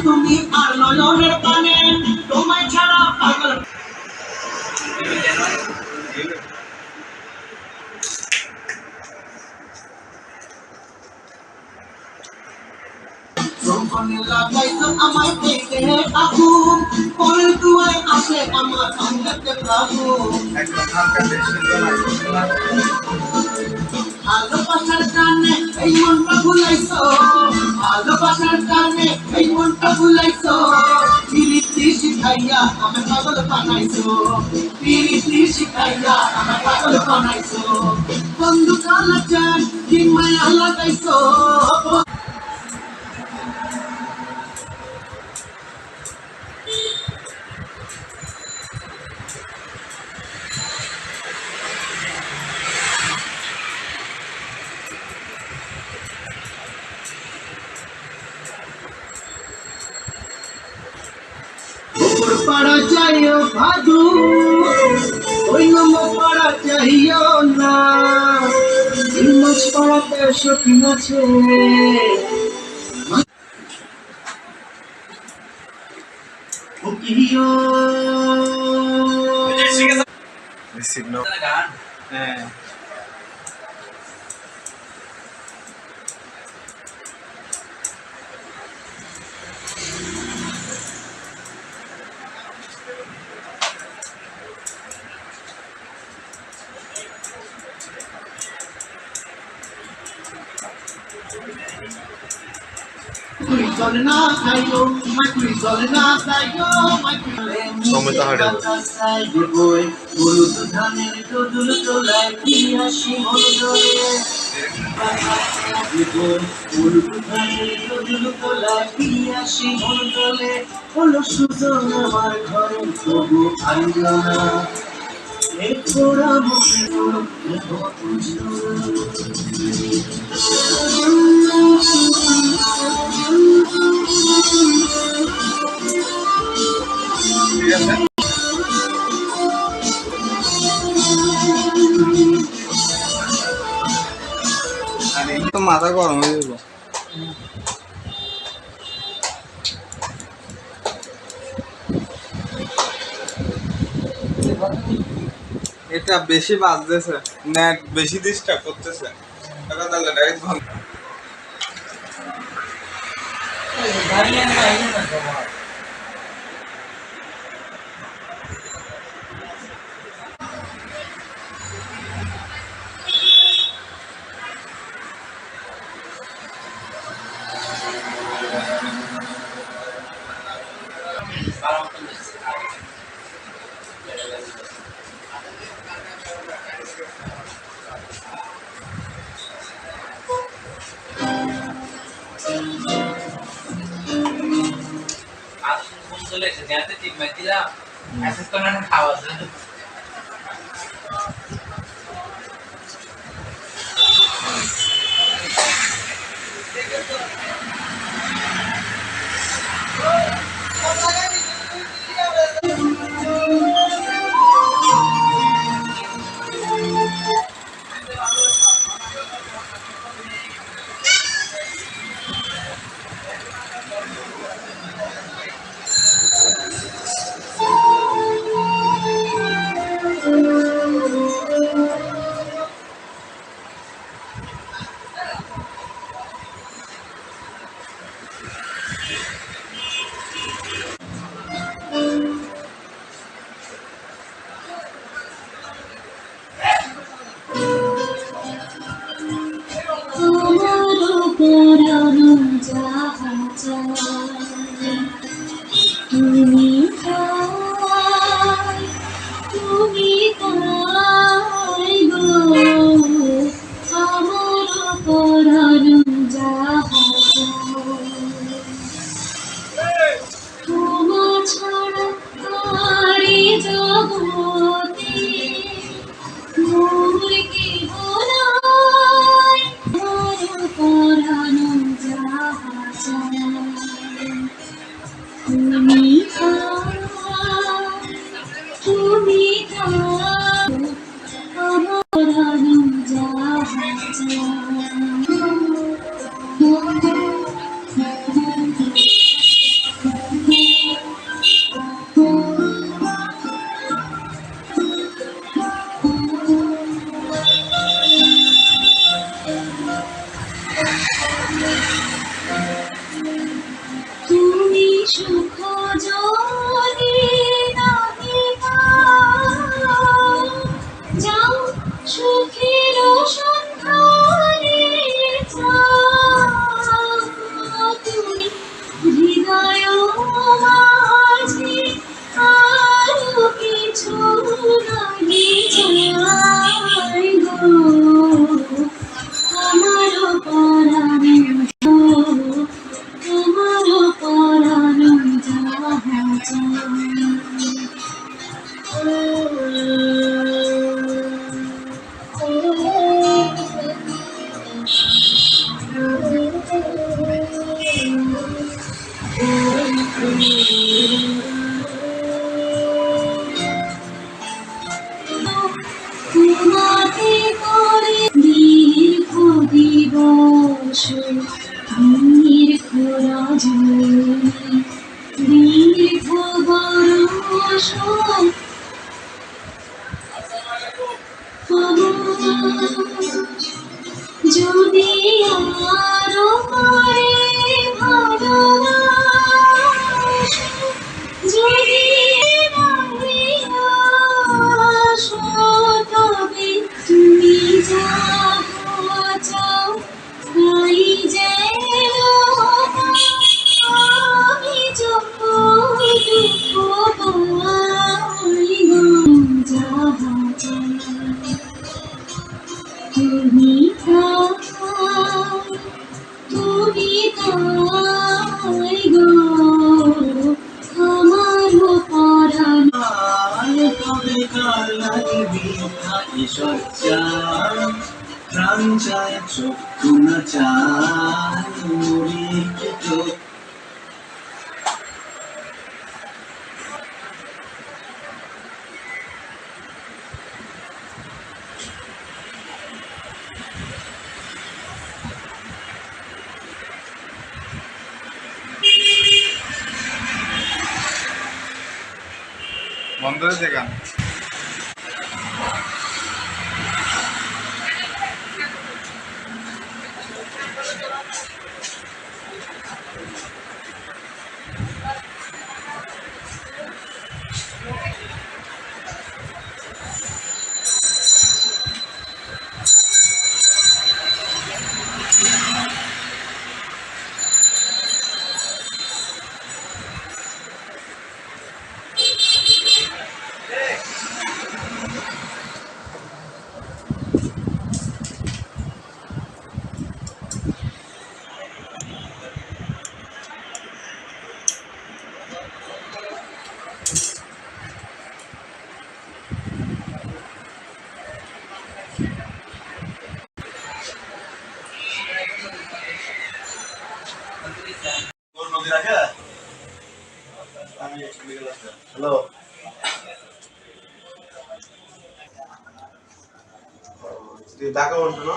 তুমি আর নয়নের পানে তোমায় ছাড়া পাগল আমায় দেখে আগুন পরের দুয়ায় আসে আমার অঙ্গতে আগুন ভালোবাসার টানে এই মনটা ভুলাইছো ভালোবাসার টানে এই মনটা ভুলাইছো পিরিতি শিখাইয়া আমি পাগল বানাইছো পিরিতি শিখাইয়া আমি পাগল বানাইছো বন্ধু কালা চান কি মায়া লাগাইছো পাড়া চাইও ভাদু ওই নম পাড়া চাইও না মাছ পাড়াতে সখী আছে হলো সুজন আমার ঘরে তবু আইলো না এই পোড়া মুখে তো মাথা গরম হয়ে যাবো এটা বেশি বাজতেছে নেট বেশি ডিস্টার্ব করতেছে টাকা তাহলে ডাইরেক্ট ভাঙ তুমি সুখ যদি নাহি পাও, যাও সুখের সন্ধানে যাও। তুমি হৃদয় মাঝে আরো কিছু নাহি চাই গো, আমার পরাণ গো, আমার পরাণ যাহা চায়। তোমাতে করে দীর্ঘ দিবস, দীর্ঘ রজনী, দীর্ঘ বরষ, যদি আরো করে ভালোবাসো, যদি নাহি আসো, তবে তুমি যাহা চাও তাই যেন আমি যত দুঃখ পাই গো, যাহা চাই তুমি তাই, তুমি তাই গো, আমার পরাণ। তবে কার লাগিবি থাকি সজ্জা, প্রাণ চায় চক্ষু না চায় মরিতে চোখ। বন্ধ হয়েছে গান। হ্যালো, ঢাকা বলছো না?